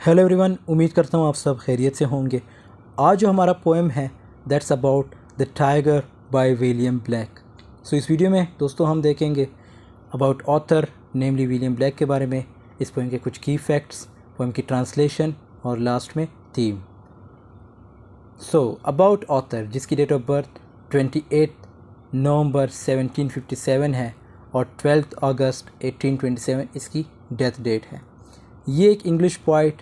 Hello everyone, उम्मीद करता हूँ आप सब खैरियत से होंगे। आज जो हमारा पोएम है that's about the tiger by William Blake. So इस वीडियो में दोस्तों हम देखेंगे about author namely William Blake के बारे में, इस पोएम के कुछ की फैक्ट्स, पोएम की ट्रांसलेशन और लास्ट में थीम। सो अबाउट ऑथर, जिसकी डेट ऑफ बर्थ 28 नवंबर 1757 है और 12 अगस्त 1827 इसकी डेथ डेट है। ये एक इंग्लिश पोइट,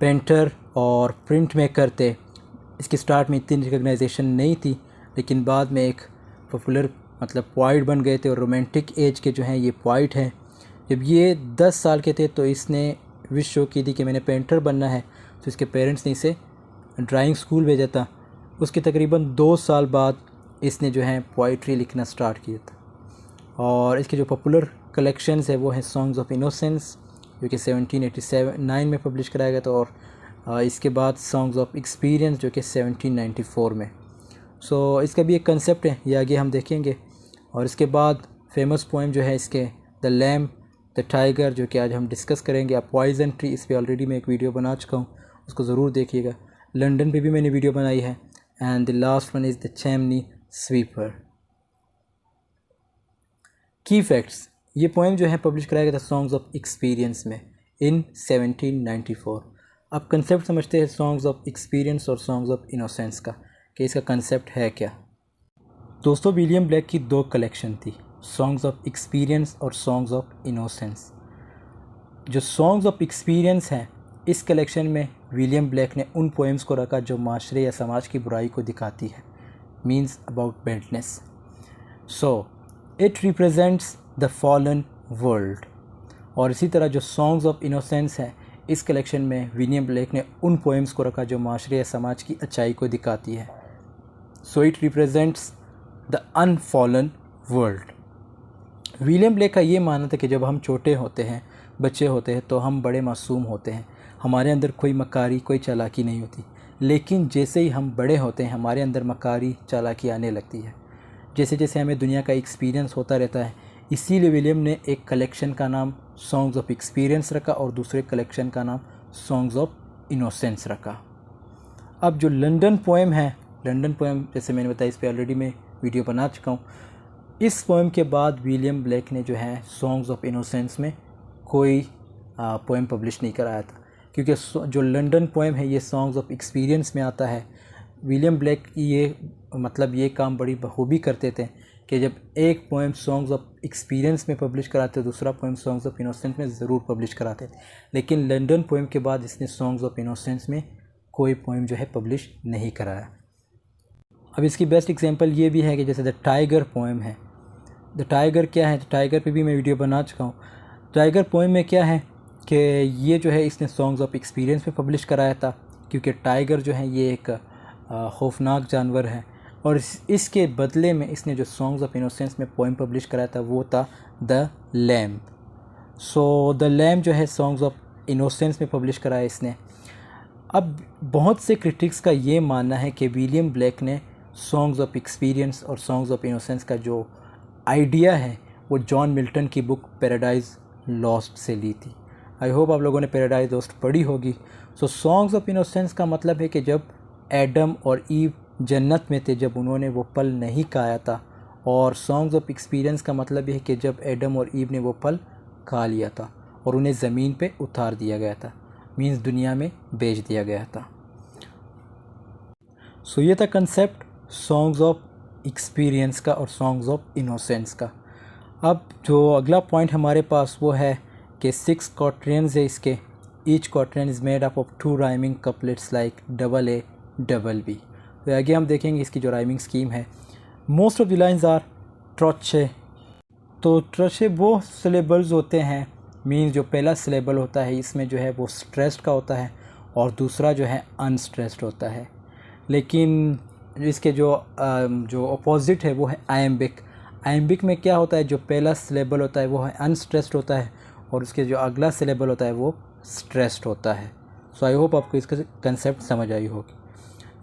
पेंटर और प्रिंट मेकर थे। इसकी स्टार्ट में इतनी रिकग्नाइजेशन नहीं थी, लेकिन बाद में एक पॉपुलर पोइट बन गए थे और रोमांटिक एज के जो हैं ये पोइट हैं। जब ये 10 साल के थे तो इसने विश शो की थी कि मैंने पेंटर बनना है, तो इसके पेरेंट्स ने इसे ड्राइंग स्कूल भेजा था। उसके तकरीबन 2 साल बाद इसने जो है पोइट्री लिखना स्टार्ट किया था और इसके जो पॉपुलर कलेक्शंस है वो हैं सॉन्ग्स ऑफ इनोसेंस, जो कि 1789 में पब्लिश कराया गया था, और इसके बाद सॉन्ग्स ऑफ एक्सपीरियंस जो कि 1794 में। सो इसका भी एक कंसेप्ट है, ये आगे हम देखेंगे। और इसके बाद फेमस पोएम जो है इसके द लैम्ब द टाइगर, जो कि आज हम डिस्कस करेंगे। आप पॉइजन ट्री, इस पर ऑलरेडी मैं एक वीडियो बना चुका हूँ, उसको ज़रूर देखिएगा। लंदन पे भी मैंने वीडियो बनाई है। And the last one is the chimney sweeper. की फैक्ट्स, ये पोएम जो है पब्लिश कराया गया था सॉन्ग्स ऑफ एक्सपीरियंस में इन 1794। अब कंसेप्ट समझते हैं सॉन्ग्स ऑफ एक्सपीरियंस और सॉन्ग्स ऑफ इनोसेंस का, कि इसका कंसेप्ट है क्या। दोस्तों, विलियम ब्लैक की 2 कलेक्शन थी, सॉन्ग्स ऑफ एक्सपीरियंस और सॉन्ग्स ऑफ इनोसेंस। जो सॉन्ग्स ऑफ एक्सपीरियंस हैं, इस कलेक्शन में विलियम ब्लैक ने उन पोएम्स को रखा जो माशरे या समाज की बुराई को दिखाती है, means about badness. So it represents the fallen world. और इसी तरह जो सॉन्ग्स ऑफ इनोसेंस है, इस कलेक्शन में विलियम ब्लैक ने उन पोएम्स को रखा जो माशरे या समाज की अच्छाई को दिखाती है। So it represents the unfallen world. William black का ये मानना था कि जब हम छोटे होते हैं, बच्चे होते हैं, तो हम बड़े मासूम होते हैं, हमारे अंदर कोई मकारी, कोई चालाकी नहीं होती। लेकिन जैसे ही हम बड़े होते हैं, हमारे अंदर मकारी, चालाकी आने लगती है। जैसे जैसे हमें दुनिया का एक्सपीरियंस होता रहता है, इसीलिए विलियम ने एक कलेक्शन का नाम सॉन्ग्स ऑफ एक्सपीरियंस रखा और दूसरे कलेक्शन का नाम सॉन्ग्स ऑफ इनोसेंस रखा। अब जो लंदन पोएम है, लंदन पोएम जैसे मैंने बताया, इस पर ऑलरेडी मैं वीडियो बना चुका हूँ। इस पोएम के बाद विलियम ब्लैक ने जो है सॉन्ग्स ऑफ इनोसेंस में कोई पोएम पब्लिश नहीं कराया था, क्योंकि जो लंदन पोएम है ये सॉन्ग्स ऑफ एक्सपीरियंस में आता है। विलियम ब्लैक ये काम बड़ी बखूबी करते थे कि जब एक पोएम सॉन्ग्स ऑफ एक्सपीरियंस में पब्लिश कराते, दूसरा पोएम सॉन्ग्स ऑफ इनोसेंस में ज़रूर पब्लिश कराते थे। लेकिन लंदन पोएम के बाद इसने सॉन्ग्स ऑफ इनोसेंस में कोई पोएम जो है पब्लिश नहीं कराया। अब इसकी बेस्ट एग्जांपल ये भी है कि जैसे द टाइगर पोएम है। द टाइगर क्या है, टाइगर पे भी मैं वीडियो बना चुका हूँ। टाइगर पोएम में क्या है कि ये जो है इसने सॉन्ग्स ऑफ एक्सपीरियंस में पब्लिश कराया था, क्योंकि टाइगर जो है ये एक खौफनाक जानवर है, और इसके बदले में इसने जो सॉन्ग्स ऑफ इनोसेंस में पोएम पब्लिश कराया था वो था the lamb. So the lamb जो है सॉन्ग्स ऑफ इनोसेंस में पब्लिश कराया इसने। अब बहुत से क्रिटिक्स का ये मानना है कि विलियम ब्लैक ने सॉन्ग्स ऑफ एक्सपीरियंस और सॉन्ग्स ऑफ इनोसेंस का जो आइडिया है वो जॉन मिल्टन की बुक पैराडाइज लॉस्ट से ली थी। आई होप आप लोगों ने पैराडाइज लॉस्ट पढ़ी होगी। सो सॉन्ग्स ऑफ इनोसेंस का मतलब है कि जब एडम और ईव जन्नत में थे, जब उन्होंने वो फल नहीं खाया था। और सॉन्ग्स ऑफ एक्सपीरियंस का मतलब है कि जब एडम और ईव ने वो फल खा लिया था और उन्हें ज़मीन पे उतार दिया गया था, मीन्स दुनिया में बेच दिया गया था। सो ये था कंसेप्ट सॉन्ग्स ऑफ एक्सपीरियंस का और सॉन्ग्स ऑफ इनोसेंस का। अब जो अगला पॉइंट हमारे पास वो है कि 6 क्वाट्रेंस है इसके। Each quatrain is made up of 2 rhyming couplets like double A double B. तो आगे हम देखेंगे इसकी जो राइमिंग स्कीम है। Most of the lines are trochee. तो ट्रोचे वो सिलेबल्स होते हैं, मीन्स जो पहला सिलेबल होता है इसमें जो है वो स्ट्रेस्ड का होता है और दूसरा जो है अनस्ट्रेस्ड होता है। लेकिन इसके जो अपोजिट है वो है आयम्बिक। आयम्बिक में क्या होता है, जो पहला सिलेबल होता है वो है अनस्ट्रेस्ड होता है और उसके जो अगला सिलेबल होता है वो स्ट्रेस्ड होता है। सो आई होप आपको इसका कंसेप्ट समझ आई होगी।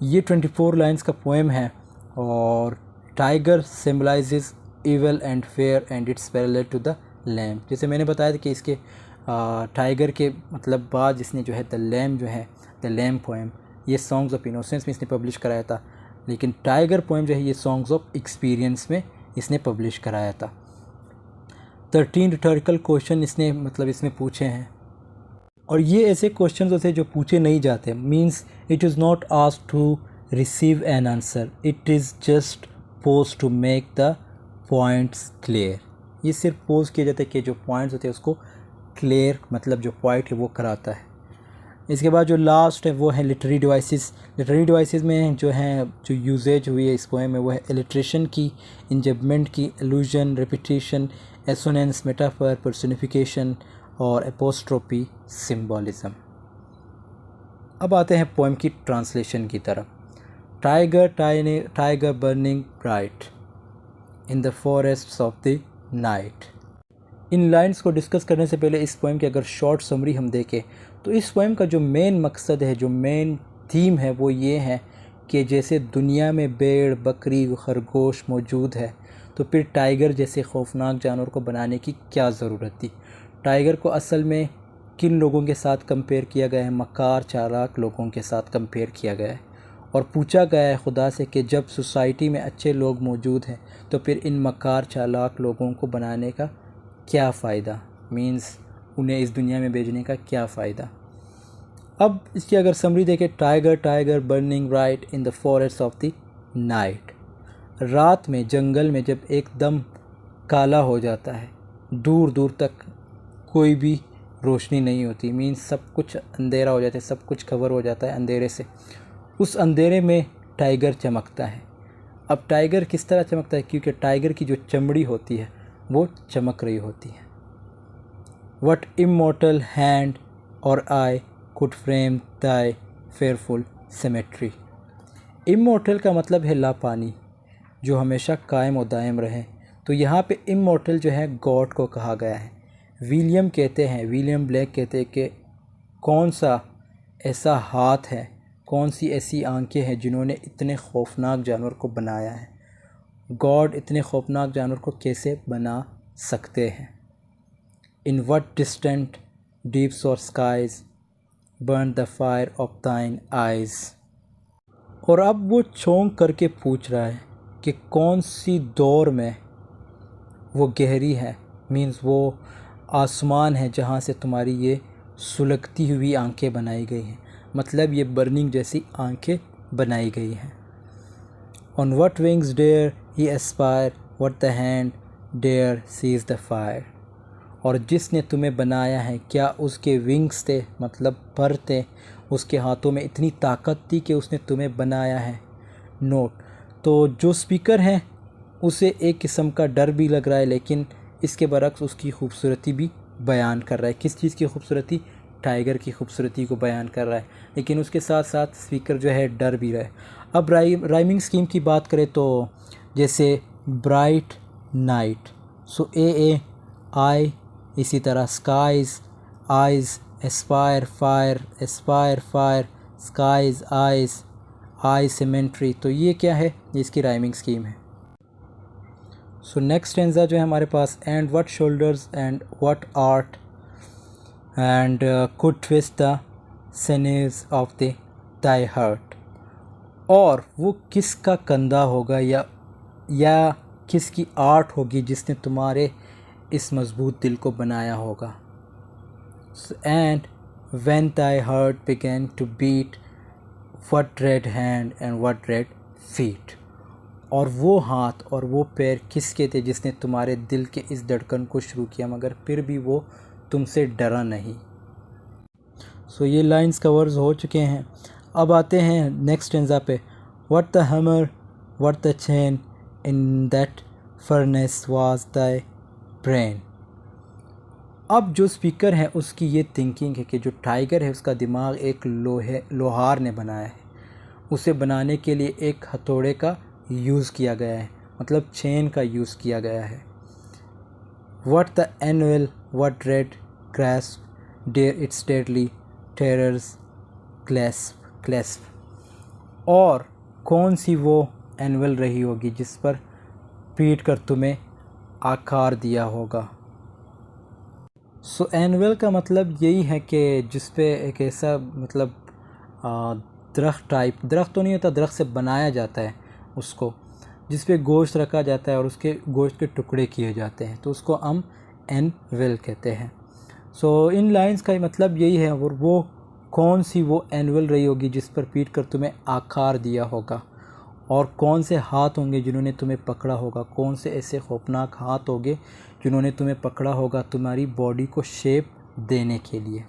ये 24 लाइन्स का पोएम है और tiger symbolises evil and fear and its parallel to the lamb. जैसे मैंने बताया था कि इसके टाइगर के मतलब बाद इसने जो है द लैम पोएम ये सॉन्ग्स ऑफ इनोसेंस में इसने पब्लिश कराया था, लेकिन टाइगर पोएम जो है ये सॉन्ग्स ऑफ एक्सपीरियंस में इसने पब्लिश कराया था। 13 रिटोरिकल क्वेश्चन इसने मतलब इसमें पूछे हैं, और ये ऐसे क्वेश्चन होते हैं जो पूछे नहीं जाते। Means it is not asked to receive an answer, it is just pose to make the points clear. ये सिर्फ पोज किया जाता है कि जो पॉइंट्स होते हैं उसको क्लियर, मतलब जो पॉइंट है वो कराता है। इसके बाद जो लास्ट है वो है लिटरेरी डिवाइसेस। लिटरेरी डिवाइसेस में जो यूजेज हुई है इस पोएम में वो है एलिट्रेशन की, इंजबमेंट की, allusion, repetition, assonance, metaphor, personification और एपोस्ट्रोफी, सिंबॉलिज्म। अब आते हैं पोएम की ट्रांसलेशन की तरफ। Tiger burning bright in the forests of the night. In lines को डिस्कस करने से पहले इस पोएम की अगर शॉर्ट समरी हम देखें तो इस पोएम का जो मेन मकसद है, जो मेन थीम है वो ये है कि जैसे दुनिया में भेड़, बकरी, खरगोश मौजूद है तो फिर टाइगर जैसे खौफनाक जानवर को बनाने की क्या ज़रूरत थी। टाइगर को असल में किन लोगों के साथ कंपेयर किया गया है? मकार, चालाक लोगों के साथ कंपेयर किया गया है, और पूछा गया है खुदा से कि जब सोसाइटी में अच्छे लोग मौजूद हैं तो फिर इन मकार, चालाक लोगों को बनाने का क्या फ़ायदा? मींस उन्हें इस दुनिया में भेजने का क्या फ़ायदा। अब इसकी अगर समरी देखें, tiger burning bright in the forest of the night. रात में जंगल में जब एकदम काला हो जाता है, दूर दूर तक कोई भी रोशनी नहीं होती, मीन्स सब कुछ अंधेरा हो जाता है, सब कुछ कवर हो जाता है अंधेरे से। उस अंधेरे में टाइगर चमकता है। अब टाइगर किस तरह चमकता है? क्योंकि टाइगर की जो चमड़ी होती है वो चमक रही होती है। What immortal hand or eye could frame thy fearful symmetry? Immortal का मतलब है लापानी, जो हमेशा कायम और दायम रहे। तो यहाँ पे immortal जो है गॉड को कहा गया है। विलियम ब्लेक कहते हैं कि कौन सा ऐसा हाथ है, कौन सी ऐसी आंखें हैं जिन्होंने इतने खौफनाक जानवर को बनाया है। गॉड इतने खौफनाक जानवर को कैसे बना सकते हैं। In what distant deeps or skies burned the fire of thine eyes? और अब वो चौंक करके पूछ रहा है कि कौन सी दौर में वो गहरी है, मीन्स वो आसमान है जहाँ से तुम्हारी ये सुलगती हुई आंखें बनाई गई हैं, मतलब ये बर्निंग जैसी आंखें बनाई गई हैं। On what wings dare he aspire, what the hand dare seize the fire? और जिसने तुम्हें बनाया है क्या उसके विंग्स थे, मतलब पर थे, उसके हाथों में इतनी ताकत थी कि उसने तुम्हें बनाया है। नोट, तो जो स्पीकर है उसे एक किस्म का डर भी लग रहा है, लेकिन इसके बरक्स उसकी खूबसूरती भी बयान कर रहा है। किस चीज़ की खूबसूरती? टाइगर की खूबसूरती को बयान कर रहा है, लेकिन उसके साथ साथ स्पीकर जो है डर भी रहा है। अब राइमिंग स्कीम की बात करें तो जैसे ब्राइट नाइट, सो ए आई, इसी तरह skies, eyes, aspire fire, skies, eye symmetry. तो ये क्या है? ये इसकी राइमिंग स्कीम है। सो नेक्स्ट स्टैंजा जो है हमारे पास, and what shoulders and what art and could twist the sinews of the thy heart. और वो किसका कंधा होगा या किसकी आर्ट होगी जिसने तुम्हारे इस मजबूत दिल को बनाया होगा। And when thy heart began to beat, what red hand and what red feet? और वो हाथ और वो पैर किसके थे जिसने तुम्हारे दिल के इस धड़कन को शुरू किया, मगर फिर भी वो तुमसे डरा नहीं। सो ये लाइंस कवर्स हो चुके हैं। अब आते हैं नेक्स्ट स्टैंजा पे, what the hammer, what the chain, in that furnace was thy brain. अब जो स्पीकर है उसकी ये थिंकिंग है कि जो टाइगर है उसका दिमाग एक लोहार ने बनाया है, उसे बनाने के लिए एक हथौड़े का यूज़ किया गया है, मतलब चेन का यूज़ किया गया है। What the anvil, what dread grasp dare its deadly terrors clasp. और कौन सी वो एनुअल रही होगी जिस पर पीट कर तुम्हें आकार दिया होगा। सो एनुअल का मतलब यही है कि जिस पे एक ऐसा मतलब दरख्त तो नहीं होता, दरख्त से बनाया जाता है उसको, जिस पे गोश्त रखा जाता है और उसके गोश्त के टुकड़े किए जाते हैं, तो उसको हम एनुअल कहते हैं। सो इन लाइंस का मतलब यही है। और वो कौन सी वो एनुअल रही होगी जिस पर पीट कर तुम्हें आकार दिया होगा, और कौन से हाथ होंगे जिन्होंने तुम्हें पकड़ा होगा, कौन से ऐसे खौफनाक हाथ होंगे जिन्होंने तुम्हें पकड़ा होगा तुम्हारी बॉडी को शेप देने के लिए।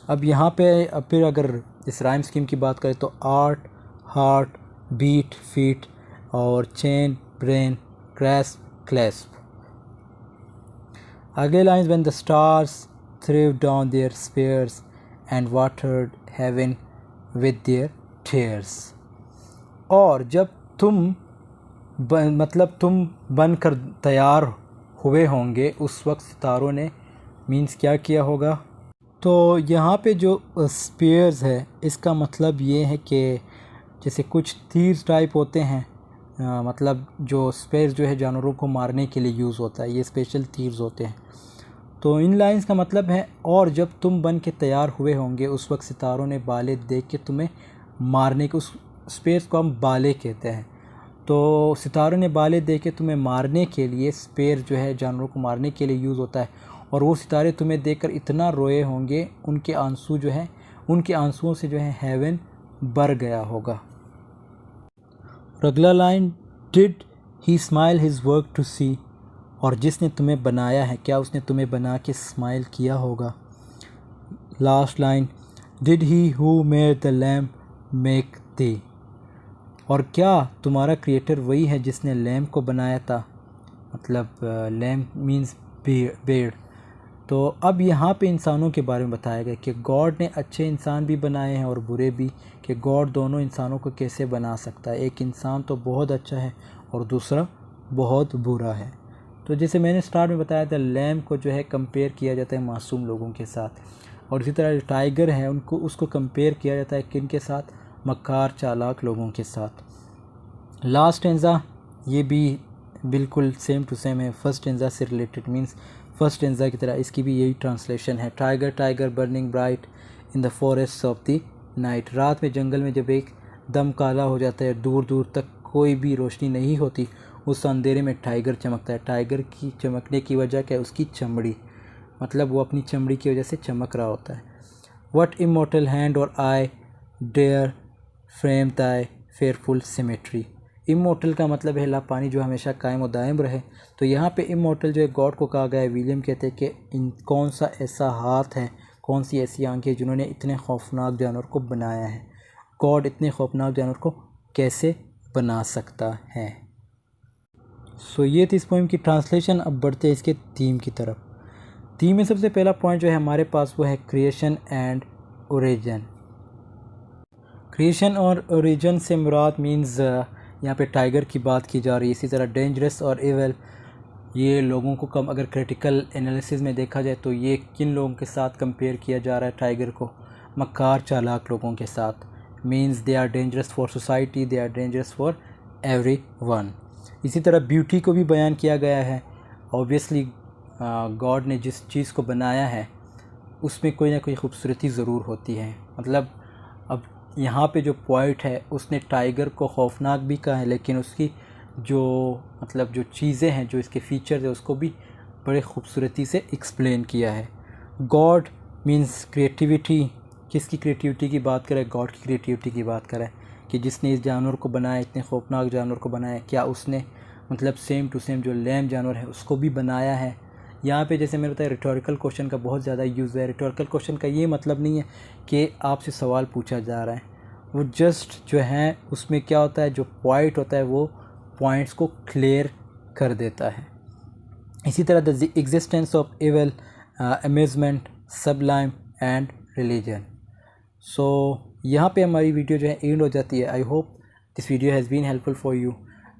अब यहाँ पे फिर अगर इस राइम स्कीम की बात करें तो आर्ट, हार्ट, बीट, फीट और चेन, ब्रेन, ग्रैस्प, क्लैस्प। अगले lines, when the stars threw down their spears and watered heaven with their tears. और जब तुम तुम बनकर तैयार हुए होंगे उस वक्त सितारों ने मीन्स क्या किया होगा। तो यहाँ पे जो स्पेयर्स है इसका मतलब ये है कि जैसे कुछ तीर टाइप होते हैं, मतलब जो स्पेयर्स जो है जानवरों को मारने के लिए यूज़ होता है, ये स्पेशल तीर्स होते हैं। तो इन लाइंस का मतलब है, और जब तुम बन के तैयार हुए होंगे उस वक्त सितारों ने बाले देख के तुम्हें मारने के, उस स्पेयर्स को हम बाले कहते हैं। तो सितारों ने बाले दे के तुम्हें मारने के लिए, स्पेयर जो है जानवरों को मारने के लिए यूज़ होता है, और वो सितारे तुम्हें देखकर इतना रोए होंगे, उनके आंसू जो है, उनके आंसुओं से जो है हेवन भर गया होगा। और अगला line, did he smile his work to see. और जिसने तुम्हें बनाया है, क्या उसने तुम्हें बना के स्माइल किया होगा। Last line, did he who made the lamp make the. और क्या तुम्हारा क्रिएटर वही है जिसने लैम्प को बनाया था, मतलब लैम्प मीन्स बेड़। तो अब यहाँ पे इंसानों के बारे में बताया गया कि गॉड ने अच्छे इंसान भी बनाए हैं और बुरे भी, कि गॉड दोनों इंसानों को कैसे बना सकता है। एक इंसान तो बहुत अच्छा है और दूसरा बहुत बुरा है। तो जैसे मैंने स्टार्ट में बताया था, लैम्प को जो है कंपेयर किया जाता है मासूम लोगों के साथ, और इसी तरह टाइगर है उनको, उसको कंपेयर किया जाता है किन के साथ, मक्कार चालाक लोगों के साथ। लास्ट स्टैंजा ये भी बिल्कुल सेम टू सेम है, फर्स्ट स्टैंजा से रिलेटेड, मींस फर्स्ट स्टैंजा की तरह इसकी भी यही ट्रांसलेशन है। Tiger tiger burning bright in the forest of the night. रात में जंगल में जब एक दम काला हो जाता है, दूर दूर तक कोई भी रोशनी नहीं होती, उस अंधेरे में टाइगर चमकता है। टाइगर की चमकने की वजह क्या है, उसकी चमड़ी, मतलब वो अपनी चमड़ी की वजह से चमक रहा होता है। व्हाट इमॉर्टल हैंड और आई डेयर फ्रेम ताई फेयरफुल सिमेट्री। इमॉर्टल का मतलब है लापानी, जो हमेशा कायम और दायम रहे। तो यहाँ पे इमॉर्टल जो है गॉड को कहा गया है। विलियम कहते हैं कि इन कौन सा ऐसा हाथ है, कौन सी ऐसी आंखें जिन्होंने इतने खौफनाक जानवर को बनाया है। गॉड इतने खौफनाक जानवर को कैसे बना सकता है। सो ये थी इस पोएम की ट्रांसलेशन। अब बढ़ते हैं इसके थीम की तरफ। थीम में सबसे पहला पॉइंट जो है हमारे पास वो है क्रिएशन एंड ओरिजिन। क्रिएशन और ओरिजिन से मुराद मीन्स यहाँ पे टाइगर की बात की जा रही है। इसी तरह डेंजरस और एवल, ये लोगों को कम, अगर क्रिटिकल एनालिसिस में देखा जाए तो ये किन लोगों के साथ कंपेयर किया जा रहा है टाइगर को, मक्कार चालाक लोगों के साथ। Means they are dangerous for society, they are dangerous for everyone. इसी तरह ब्यूटी को भी बयान किया गया है। ऑब्वियसली गॉड ने जिस चीज़ को बनाया है उसमें कोई ना कोई खूबसूरती ज़रूर होती है। मतलब अब यहाँ पे जो पॉइंट है उसने टाइगर को खौफनाक भी कहा है, लेकिन उसकी जो मतलब जो चीज़ें हैं, जो इसके फीचर्स है, उसको भी बड़े खूबसूरती से एक्सप्लेन किया है। God means creativity. किसकी क्रिएटिविटी की बात करें, गॉड की क्रिएटिविटी की बात करें कि जिसने इस जानवर को बनाया, इतने खौफनाक जानवर को बनाया, क्या उसने मतलब सेम टू सेम जो लैम जानवर है उसको भी बनाया है। यहाँ पे जैसे मैंने बताया रिटोरिकल क्वेश्चन का बहुत ज़्यादा यूज़ है। रिटोरिकल क्वेश्चन का ये मतलब नहीं है कि आपसे सवाल पूछा जा रहा है, वो जस्ट जो है उसमें क्या होता है, जो पॉइंट होता है वो पॉइंट्स को क्लियर कर देता है। इसी तरह the existence of evil, amazement, sublime and religion. So यहाँ पे हमारी वीडियो जो है एंड हो जाती है। I hope this video has been helpful for you.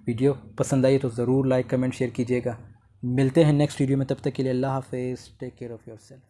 Video पसंद आई तो ज़रूर लाइक कमेंट शेयर कीजिएगा। मिलते हैं नेक्स्ट वीडियो में, तब तक के लिए अल्लाह हाफ़िज़। Take care of yourself.